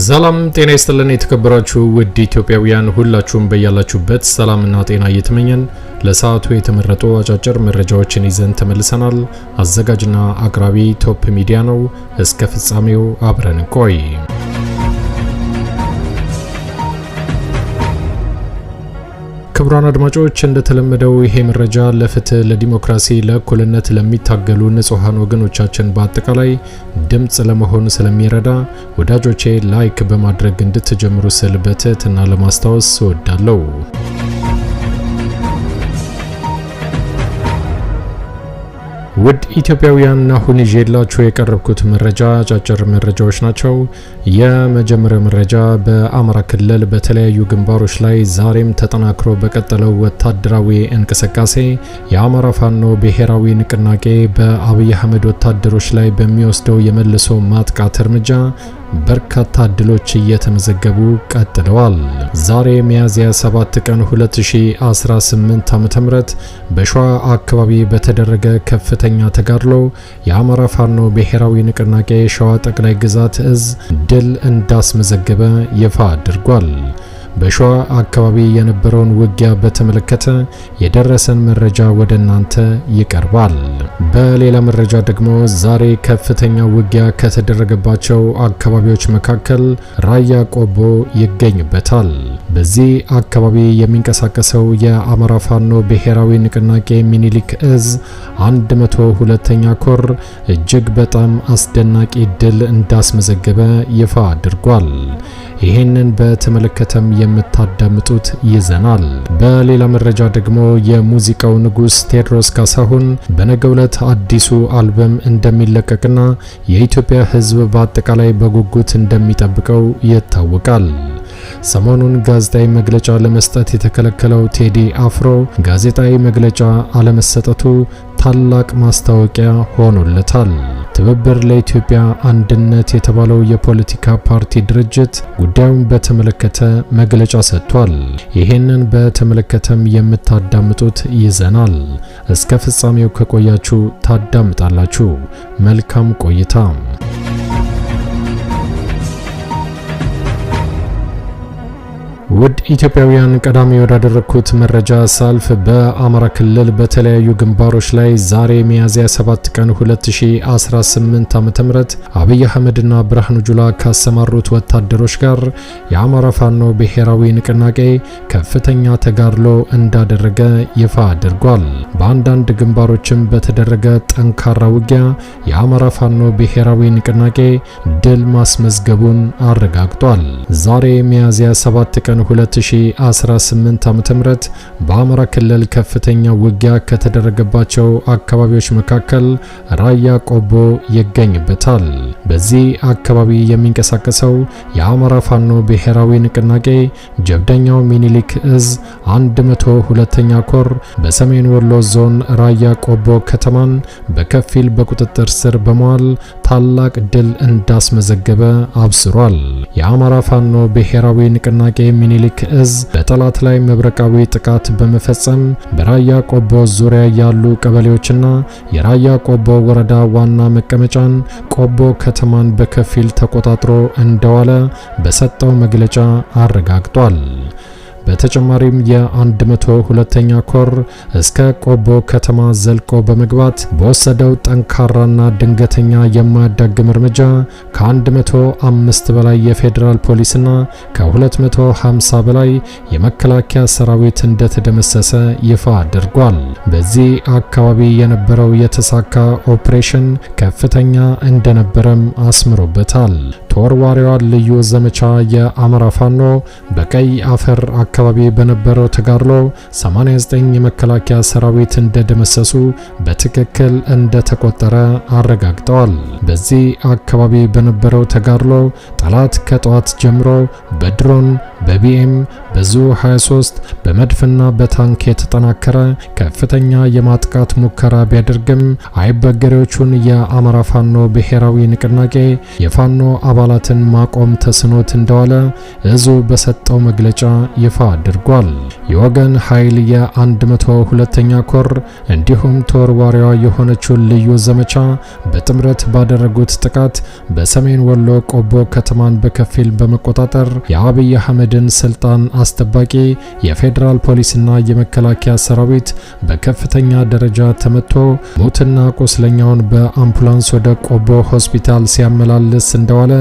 ሰላም ጤና ይስጥልን የተከበራችሁ ውድ ኢትዮጵያውያን ሁላችሁም በያላችሁበት ሰላምና ጤና እየተመኘን ለሰዓቱ የተመረጡ አጫጭር መረጃዎችን ይዘን ተመልሰናል። አዘጋጅና አቅራቢ ቶፕ ሚዲያ ነው። እስከ ፍጻሜው አብረን ቆይ። ክቡራን አድማጮች እንደተለመደው ይሄ መረጃ ለፍትህ፣ ለዲሞክራሲ፣ ለእኩልነት ለሚታገሉ ንጹሃን ወገኖቻችን በአጠቃላይ ድምጽ ለመሆን ስለሚረዳ ወዳጆቼ ላይክ በማድረግ እንድትጀምሩ ስል በትህትና ለማስታወስ እወዳለሁ። ውድ ኢትዮጵያውያን አሁን ይዤላችሁ የቀረብኩት መረጃ አጫጭር መረጃዎች ናቸው። የመጀመሪያው መረጃ በአማራ ክልል በተለያዩ ግንባሮች ላይ ዛሬም ተጠናክሮ በቀጠለው ወታደራዊ እንቅስቃሴ የአማራ ፋኖ ብሔራዊ ንቅናቄ በአብይ አህመድ ወታደሮች ላይ በሚወስደው የመልሶ ማጥቃት እርምጃ በርካታ ድሎች እየተመዘገቡ ቀጥለዋል። ዛሬ ሚያዝያ 7 ቀን 2018 ዓ.ም በሸዋ አካባቢ በተደረገ ከፍተኛ ተጋድሎ የአማራ ፋኖ ብሔራዊ ንቅናቄ ሸዋ ጠቅላይ ግዛት እዝ ድል እንዳስመዘገበ ይፋ አድርጓል። በሸዋ አካባቢ የነበረውን ውጊያ በተመለከተ የደረሰን መረጃ ወደ እናንተ ይቀርባል። በሌላ መረጃ ደግሞ ዛሬ ከፍተኛ ውጊያ ከተደረገባቸው አካባቢዎች መካከል ራያ ቆቦ ይገኝበታል። በዚህ አካባቢ የሚንቀሳቀሰው የአማራ ፋኖ ብሔራዊ ንቅናቄ ሚኒሊክ እዝ 102ኛ ኮር እጅግ በጣም አስደናቂ ድል እንዳስመዘገበ ይፋ አድርጓል። ይህንን በተመለከተም የምታዳምጡት ይዘናል። በሌላ መረጃ ደግሞ የሙዚቃው ንጉስ ቴዎድሮስ ካሳሁን በነገው ዕለት አዲሱ አልበም እንደሚለቀቅና የኢትዮጵያ ሕዝብ በአጠቃላይ በጉጉት እንደሚጠብቀው ይታወቃል። ሰሞኑን ጋዜጣዊ መግለጫ ለመስጠት የተከለከለው ቴዲ አፍሮ ጋዜጣዊ መግለጫ አለመሰጠቱ ታላቅ ማስታወቂያ ሆኖለታል። ትብብር ለኢትዮጵያ አንድነት የተባለው የፖለቲካ ፓርቲ ድርጅት ጉዳዩን በተመለከተ መግለጫ ሰጥቷል። ይሄንን በተመለከተም የምታዳምጡት ይዘናል። እስከ ፍጻሜው ከቆያችሁ ታዳምጣላችሁ። መልካም ቆይታ። ውድ ኢትዮጵያውያን ቀዳሚ ወዳደረኩት መረጃ ሳልፍ በአማራ ክልል በተለያዩ ግንባሮች ላይ ዛሬ ሚያዝያ 7 ቀን 2018 ዓ.ም አብይ አህመድና ብርሃኑ ጁላ ካሰማሩት ወታደሮች ጋር የአማራ ፋኖ ብሔራዊ ንቅናቄ ከፍተኛ ተጋድሎ እንዳደረገ ይፋ አድርጓል። በአንዳንድ ግንባሮችም በተደረገ ጠንካራ ውጊያ የአማራ ፋኖ ብሔራዊ ንቅናቄ ድል ማስመዝገቡን አረጋግጧል። ዛሬ ሚያዝያ 7 ቀን 2018 ዓ.ም በአማራ ክልል ከፍተኛ ውጊያ ከተደረገባቸው አካባቢዎች መካከል ራያ ቆቦ ይገኝበታል። በዚህ አካባቢ የሚንቀሳቀሰው የአማራ ፋኖ ብሔራዊ ንቅናቄ ጀብደኛው ሚኒሊክ እዝ 102ኛ ኮር በሰሜን ወሎ ዞን ራያ ቆቦ ከተማን በከፊል በቁጥጥር ስር በመዋል ታላቅ ድል እንዳስመዘገበ አብስሯል። የአማራ ፋኖ ብሔራዊ ንቅናቄ ሚኒሊክ እዝ በጠላት ላይ መብረቃዊ ጥቃት በመፈጸም በራያ ቆቦ ዙሪያ ያሉ ቀበሌዎችና የራያ ቆቦ ወረዳ ዋና መቀመጫን ቆቦ ከተማን በከፊል ተቆጣጥሮ እንደዋለ በሰጠው መግለጫ አረጋግጧል። በተጨማሪም የ102ኛ ኮር እስከ ቆቦ ከተማ ዘልቆ በመግባት በወሰደው ጠንካራና ድንገተኛ የማያዳግም እርምጃ ከ105 በላይ የፌዴራል ፖሊስና ከ250 በላይ የመከላከያ ሰራዊት እንደተደመሰሰ ይፋ አድርጓል። በዚህ አካባቢ የነበረው የተሳካ ኦፕሬሽን ከፍተኛ እንደነበረም አስምሮበታል። ተወርዋሪዋ ልዩ ዘመቻ የአማራ ፋኖ በቀይ አፈር አካባቢ በነበረው ተጋድሎ 89 የመከላከያ ሰራዊት እንደደመሰሱ በትክክል እንደተቆጠረ አረጋግጠዋል። በዚህ አካባቢ በነበረው ተጋድሎ ጠላት ከጠዋት ጀምሮ በድሮን በቢኤም በዙ 23 በመድፍና በታንክ የተጠናከረ ከፍተኛ የማጥቃት ሙከራ ቢያደርግም አይበገሬዎቹን የአማራ ፋኖ ብሔራዊ ንቅናቄ የፋኖ አባላትን ማቆም ተስኖት እንደዋለ እዙ በሰጠው መግለጫ ይፋ አድርጓል። የወገን ኃይል የ102ኛ ኮር እንዲሁም ተወርዋሪዋ የሆነችው ልዩ ዘመቻ በጥምረት ባደረጉት ጥቃት በሰሜን ወሎ ቆቦ ከተማ ከተማን በከፊል በመቆጣጠር የአብይ አህመድን ስልጣን አስጠባቂ የፌዴራል ፖሊስና የመከላከያ ሰራዊት በከፍተኛ ደረጃ ተመቶ ሞትና ቁስለኛውን በአምቡላንስ ወደ ቆቦ ሆስፒታል ሲያመላልስ እንደዋለ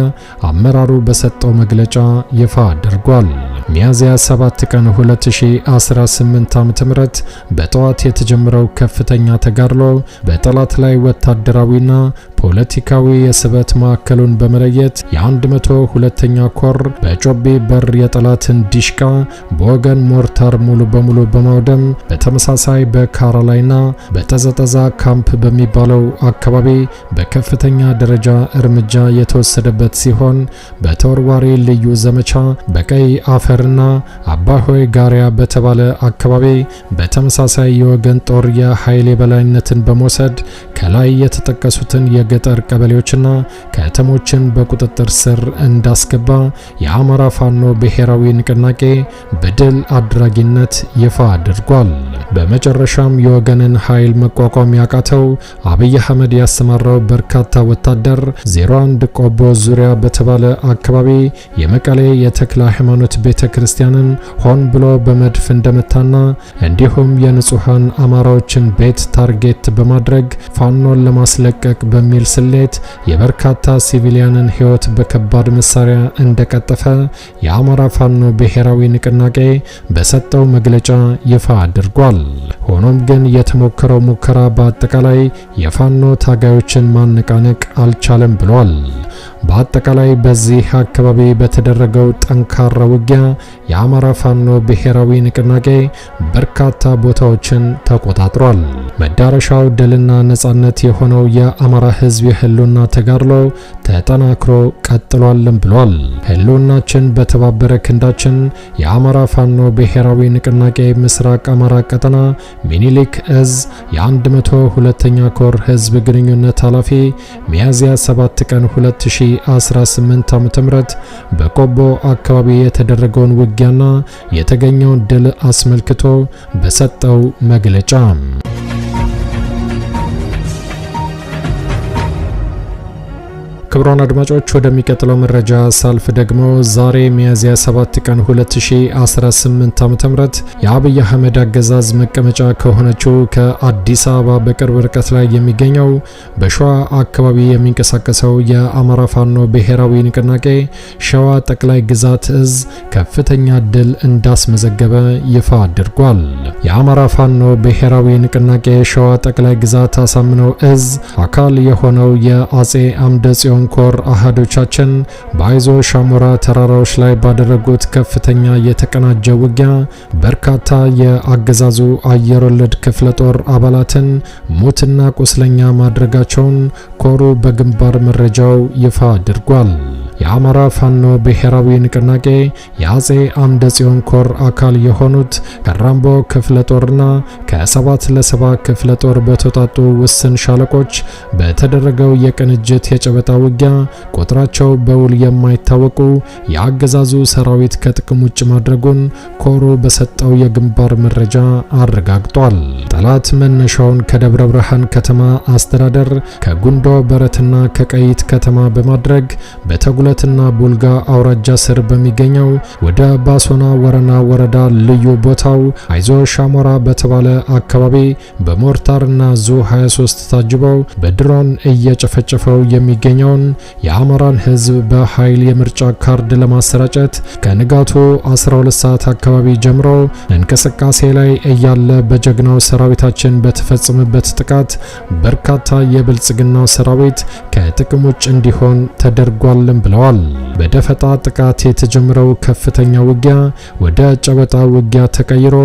አመራሩ በሰጠው መግለጫ ይፋ አድርጓል። ሚያዝያ 7 ቀን 2018 ዓ.ም በጠዋት የተጀመረው ከፍተኛ ተጋድሎ በጠላት ላይ ወታደራዊና ፖለቲካዊ የስበት ማዕከሉን በመለየት የ102ኛ ኮር በጮቤ በር የጠላትን ዲሽቃ በወገን ሞርታር ሙሉ በሙሉ በማውደም በተመሳሳይ በካራላይና በተዘጠዛ ካምፕ በሚባለው አካባቢ በከፍተኛ ደረጃ እርምጃ የተወሰደበት ሲሆን በተወርዋሪ ልዩ ዘመቻ በቀይ አፈርና አባሆይ ጋሪያ በተባለ አካባቢ በተመሳሳይ የወገን ጦር የኃይል የበላይነትን በመውሰድ ከላይ የተጠቀሱትን የገጠር ቀበሌዎችና ከተሞችን በቁጥጥር ስር እንዳስገባ የአማራ ፋኖ ብሔራዊ ንቅናቄ በድል አድራጊነት ይፋ አድርጓል። በመጨረሻም የወገንን ኃይል መቋቋም ያቃተው አብይ አህመድ ያሰማራው በርካታ ወታደር 01 ቆቦ ዙሪያ በተባለ አካባቢ የመቀሌ የተክለ ሃይማኖት ቤተክርስቲያንን ሆን ብሎ በመድፍ እንደመታና እንዲሁም የንጹሃን አማራዎችን ቤት ታርጌት በማድረግ ፋኖን ለማስለቀቅ በሚል ስሌት የበርካታ ሲቪሊያንን ሕይወት በከባድ መሳሪያ እንደቀጠፈ የአማራ ፋኖ ብሔራዊ ንቅናቄ በሰጠው መግለጫ ይፋ አድርጓል። ሆኖም ግን የተሞከረው ሙከራ በአጠቃላይ የፋኖ ታጋዮችን ማነቃነቅ አልቻለም ብሏል። በአጠቃላይ በዚህ አካባቢ በተደረገው ጠንካራ ውጊያ የአማራ ፋኖ ብሔራዊ ንቅናቄ በርካታ ቦታዎችን ተቆጣጥሯል። መዳረሻው ድልና ነጻነት የሆነው የአማራ ሕዝብ የህልውና ተጋድሎ ተጠናክሮ ቀጥሏልም ብሏል። ህልውናችን በተባበረ ክንዳችን የአማራ ፋኖ ብሔራዊ ንቅናቄ ምስራቅ አማራ ቀጠና ሚኒሊክ እዝ የ102ኛ ኮር ህዝብ ግንኙነት ኃላፊ ሚያዝያ 7 ቀን 2018 ዓ.ም በቆቦ አካባቢ የተደረገውን ውጊያና የተገኘውን ድል አስመልክቶ በሰጠው መግለጫ ክቡራን አድማጮች ወደሚቀጥለው መረጃ ሳልፍ ደግሞ ዛሬ ሚያዝያ 7 ቀን 2018 ዓ.ም የአብይ አህመድ አገዛዝ መቀመጫ ከሆነችው ከአዲስ አበባ በቅርብ ርቀት ላይ የሚገኘው በሸዋ አካባቢ የሚንቀሳቀሰው የአማራ ፋኖ ብሔራዊ ንቅናቄ ሸዋ ጠቅላይ ግዛት እዝ ከፍተኛ ድል እንዳስመዘገበ ይፋ አድርጓል። የአማራ ፋኖ ብሔራዊ ንቅናቄ ሸዋ ጠቅላይ ግዛት አሳምነው እዝ አካል የሆነው የአጼ አምደ ጽዮን ኮር አሃዶቻችን በአይዞ ሻሞራ ተራራዎች ላይ ባደረጉት ከፍተኛ የተቀናጀ ውጊያ በርካታ የአገዛዙ አየር ወለድ ክፍለ ጦር አባላትን ሙትና ቁስለኛ ማድረጋቸውን ኮሩ በግንባር መረጃው ይፋ አድርጓል። የአማራ ፋኖ ብሔራዊ ንቅናቄ የአጼ አምደ ጽዮን ኮር አካል የሆኑት ከራምቦ ክፍለ ጦርና ከ7ለ7 ክፍለ ጦር በተውጣጡ ውስን ሻለቆች በተደረገው የቅንጅት የጨበጣ ውጊያ ቁጥራቸው በውል የማይታወቁ የአገዛዙ ሰራዊት ከጥቅም ውጭ ማድረጉን ኮሩ በሰጠው የግንባር መረጃ አረጋግጧል። ጠላት መነሻውን ከደብረ ብርሃን ከተማ አስተዳደር ከጉንዶ በረትና ከቀይት ከተማ በማድረግ በተጉለትና ቡልጋ አውራጃ ስር በሚገኘው ወደ ባሶና ወረና ወረዳ ልዩ ቦታው አይዞ ሻሞራ በተባለ አካባቢ በሞርታርና ዙ 23 ታጅበው በድሮን እየጨፈጨፈው የሚገኘውን የአማራን ሕዝብ በኃይል የምርጫ ካርድ ለማሰራጨት ከንጋቱ 12 ሰዓት አካባቢ ጀምሮ እንቅስቃሴ ላይ እያለ በጀግናው ሰራዊታችን በተፈጸመበት ጥቃት በርካታ የብልጽግናው ሰራዊት ከጥቅም ውጭ እንዲሆን ተደርጓልም ብለዋል። በደፈጣ ጥቃት የተጀመረው ከፍተኛ ውጊያ ወደ ጨበጣ ውጊያ ተቀይሮ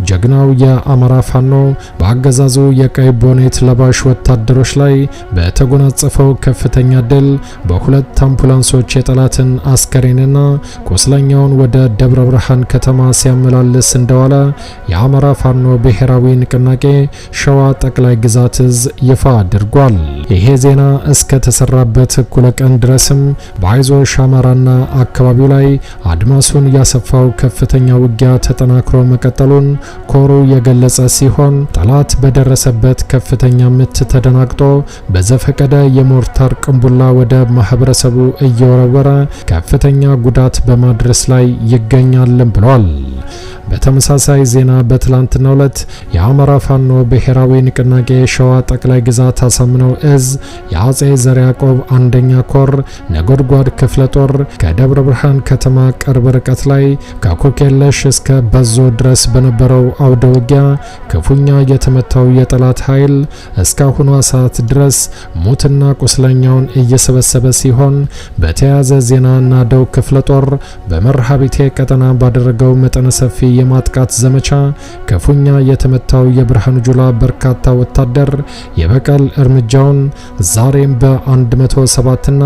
ጀግናው የአማራ ፋኖ በአገዛዙ የቀይ ቦኔት ለባሽ ወታደሮች ላይ በተጎናጸፈው ከፍተኛ ድል በሁለት አምቡላንሶች የጠላትን አስከሬንና ቁስለኛውን ወደ ደብረ ብርሃን ከተማ ሲያመላልስ እንደዋለ የአማራ ፋኖ ብሔራዊ ንቅናቄ ሸዋ ጠቅላይ ግዛት እዝ ይፋ አድርጓል። ይሄ ዜና እስከ ተሰራበት እኩለ ቀን ድረስም በአይዞ ሻማራ ሁመራና አካባቢው ላይ አድማሱን ያሰፋው ከፍተኛ ውጊያ ተጠናክሮ መቀጠሉን ኮሩ የገለጸ ሲሆን ጠላት በደረሰበት ከፍተኛ ምት ተደናግጦ በዘፈቀደ የሞርታር ቅንቡላ ወደ ማህበረሰቡ እየወረወረ ከፍተኛ ጉዳት በማድረስ ላይ ይገኛል ብሏል። በተመሳሳይ ዜና በትላንትናው ዕለት የአማራ ፋኖ ብሔራዊ ንቅናቄ ሸዋ ጠቅላይ ግዛት አሳምነው እዝ የአጼ ዘርዓ ያዕቆብ አንደኛ ኮር ነጎድጓድ ክፍለ ጦር ከደብረ ብርሃን ከተማ ቅርብ ርቀት ላይ ከኮኬለሽ እስከ በዞ ድረስ በነበረው አውደ ውጊያ ክፉኛ የተመታው የጠላት ኃይል እስካሁኗ ሰዓት ድረስ ሙትና ቁስለኛውን እየሰበሰበ ሲሆን በተያያዘ ዜና ናደው ክፍለ ጦር በመርሃቤቴ ቀጠና ባደረገው መጠነ ሰፊ የማጥቃት ዘመቻ ክፉኛ የተመታው የብርሃኑ ጁላ በርካታ ወታደር የበቀል እርምጃውን ዛሬም በ107 እና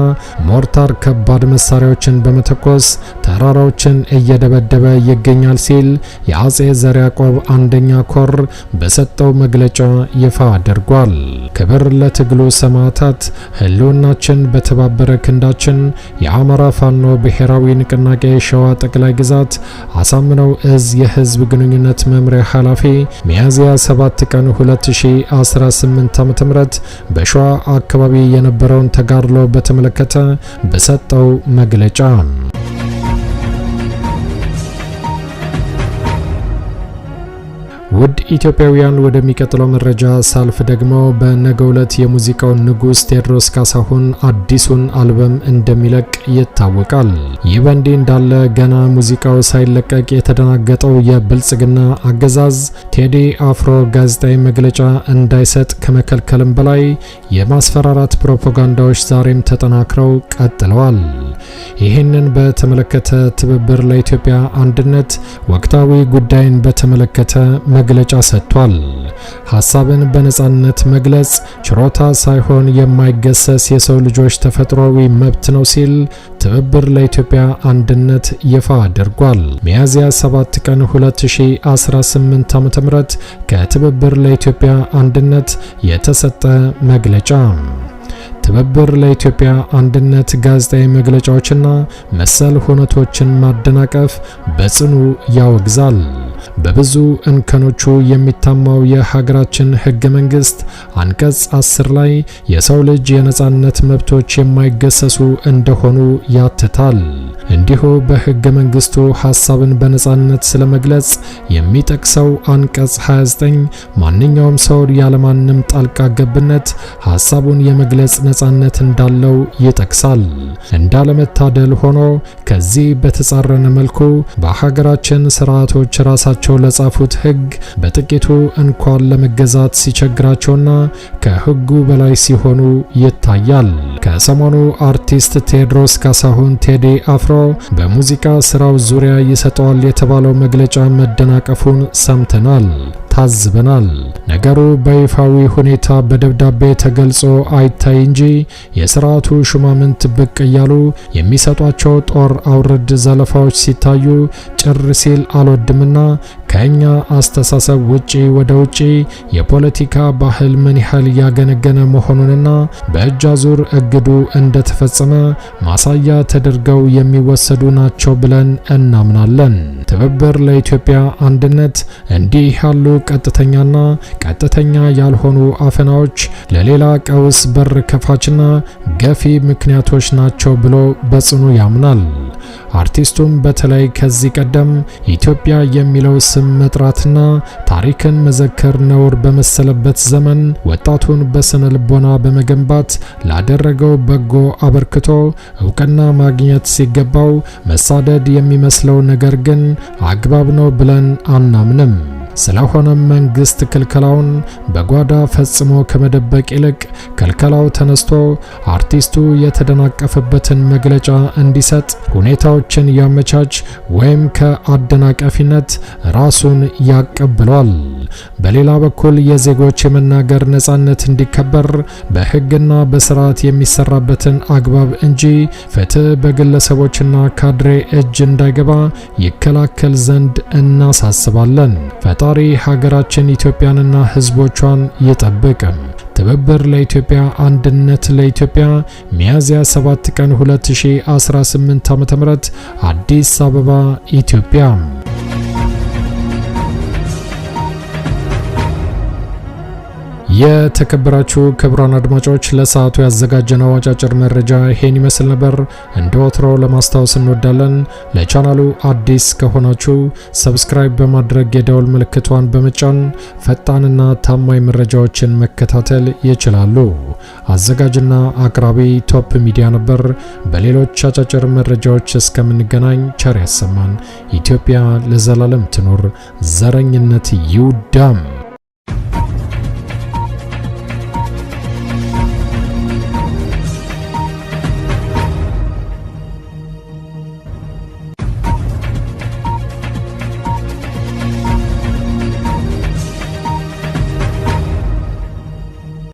ሞርታር ከባድ መሳሪያዎችን በመተኮስ ተራራዎችን እየደበደበ ይገኛል ሲል የአጼ ዘርዓ ያዕቆብ አንደኛ ኮር በሰጠው መግለጫ ይፋ አድርጓል። ክብር ለትግሉ ሰማዕታት፣ ህልውናችን በተባበረ ክንዳችን። የአማራ ፋኖ ብሔራዊ ንቅናቄ ሸዋ ጠቅላይ ግዛት አሳምነው እዝ የህዝብ ግንኙነት መምሪያ ኃላፊ ሚያዝያ 7 ቀን 2018 ዓ.ም በሸዋ አካባቢ የነበረውን ተጋድሎ በተመለከተ በሰጠው መግለጫ ውድ ኢትዮጵያውያን ወደሚቀጥለው መረጃ ሳልፍ ደግሞ በነገው ዕለት የሙዚቃው ንጉስ ቴዎድሮስ ካሳሁን አዲሱን አልበም እንደሚለቅ ይታወቃል። ይህ በእንዲህ እንዳለ ገና ሙዚቃው ሳይለቀቅ የተደናገጠው የብልጽግና አገዛዝ ቴዲ አፍሮ ጋዜጣዊ መግለጫ እንዳይሰጥ ከመከልከልም በላይ የማስፈራራት ፕሮፓጋንዳዎች ዛሬም ተጠናክረው ቀጥለዋል። ይህንን በተመለከተ ትብብር ለኢትዮጵያ አንድነት ወቅታዊ ጉዳይን በተመለከተ መግለጫ ሰጥቷል። ሐሳብን በነጻነት መግለጽ ችሮታ ሳይሆን የማይገሰስ የሰው ልጆች ተፈጥሯዊ መብት ነው ሲል ትብብር ለኢትዮጵያ አንድነት ይፋ አድርጓል። ሚያዝያ 7 ቀን 2018 ዓ.ም ከትብብር ለኢትዮጵያ አንድነት የተሰጠ መግለጫ ትብብር ለኢትዮጵያ አንድነት ጋዜጣዊ መግለጫዎችና መሰል ሁነቶችን ማደናቀፍ በጽኑ ያወግዛል። በብዙ እንከኖቹ የሚታማው የሀገራችን ህገ መንግስት አንቀጽ 10 ላይ የሰው ልጅ የነጻነት መብቶች የማይገሰሱ እንደሆኑ ያትታል። እንዲሁ በህገ መንግስቱ ሐሳብን በነጻነት ስለመግለጽ የሚጠቅሰው አንቀጽ 29 ማንኛውም ሰው ያለማንም ጣልቃ ገብነት ሐሳቡን የመግለጽ ነጻነት እንዳለው ይጠቅሳል። እንዳለመታደል ሆኖ ከዚህ በተጻረነ መልኩ በሀገራችን ስርዓቶች ራሳቸው ለጻፉት ህግ በጥቂቱ እንኳን ለመገዛት ሲቸግራቸውና ከህጉ በላይ ሲሆኑ ይታያል። ከሰሞኑ አርቲስት ቴዎድሮስ ካሳሁን ቴዲ አፍሮ በሙዚቃ ስራው ዙሪያ ይሰጠዋል የተባለው መግለጫ መደናቀፉን ሰምተናል፣ ታዝበናል። ነገሩ በይፋዊ ሁኔታ በደብዳቤ ተገልጾ አይታይ እንጂ የስርዓቱ ሹማምንት ብቅ እያሉ የሚሰጧቸው ጦር አውርድ ዘለፋዎች ሲታዩ ጭር ሲል አልወድምና ከኛ አስተሳሰብ ውጪ ወደ ውጪ የፖለቲካ ባህል ምን ያህል ያገነገነ መሆኑንና በእጅ አዙር እግዱ እንደተፈጸመ ማሳያ ተደርገው የሚወሰዱ ናቸው ብለን እናምናለን። ትብብር ለኢትዮጵያ አንድነት እንዲህ ያሉ ቀጥተኛና ቀጥተኛ ያልሆኑ አፈናዎች ለሌላ ቀውስ በር ከፋችና ገፊ ምክንያቶች ናቸው ብሎ በጽኑ ያምናል። አርቲስቱም በተለይ ከዚህ ቀደም ኢትዮጵያ የሚለው ስም መጥራትና ታሪክን መዘከር ነውር በመሰለበት ዘመን ወጣቱን በስነ ልቦና በመገንባት ላደረገው በጎ አበርክቶ እውቅና ማግኘት ሲገባው መሳደድ የሚመስለው ነገር ግን አግባብ ነው ብለን አናምንም። ስለሆነም መንግስት ክልከላውን በጓዳ ፈጽሞ ከመደበቅ ይልቅ ክልከላው ተነስቶ አርቲስቱ የተደናቀፈበትን መግለጫ እንዲሰጥ ሁኔታዎችን ያመቻች ወይም ከአደናቃፊነት ራሱን ያቀብሏል። በሌላ በኩል የዜጎች የመናገር ነጻነት እንዲከበር በህግና በስርዓት የሚሰራበትን አግባብ እንጂ ፍትህ በግለሰቦችና ካድሬ እጅ እንዳይገባ ይከላከል ዘንድ እናሳስባለን። ፈጣሪ ፈጣሪ ሀገራችን ኢትዮጵያንና ህዝቦቿን ይጠብቅ። ትብብር ለኢትዮጵያ አንድነት ለኢትዮጵያ ሚያዝያ 7 ቀን 2018 ዓ.ም አዲስ አበባ ኢትዮጵያ። የተከበራችሁ ክቡራን አድማጮች ለሰዓቱ ያዘጋጀነው አጫጭር መረጃ ይሄን ይመስል ነበር። እንደ ወትሮው ለማስታወስ እንወዳለን ለቻናሉ አዲስ ከሆናችሁ ሰብስክራይብ በማድረግ የደወል ምልክቷን በመጫን ፈጣንና ታማኝ መረጃዎችን መከታተል ይችላሉ። አዘጋጅና አቅራቢ ቶፕ ሚዲያ ነበር። በሌሎች አጫጭር መረጃዎች እስከምንገናኝ ቸር ያሰማን። ኢትዮጵያ ለዘላለም ትኖር። ዘረኝነት ይውደም።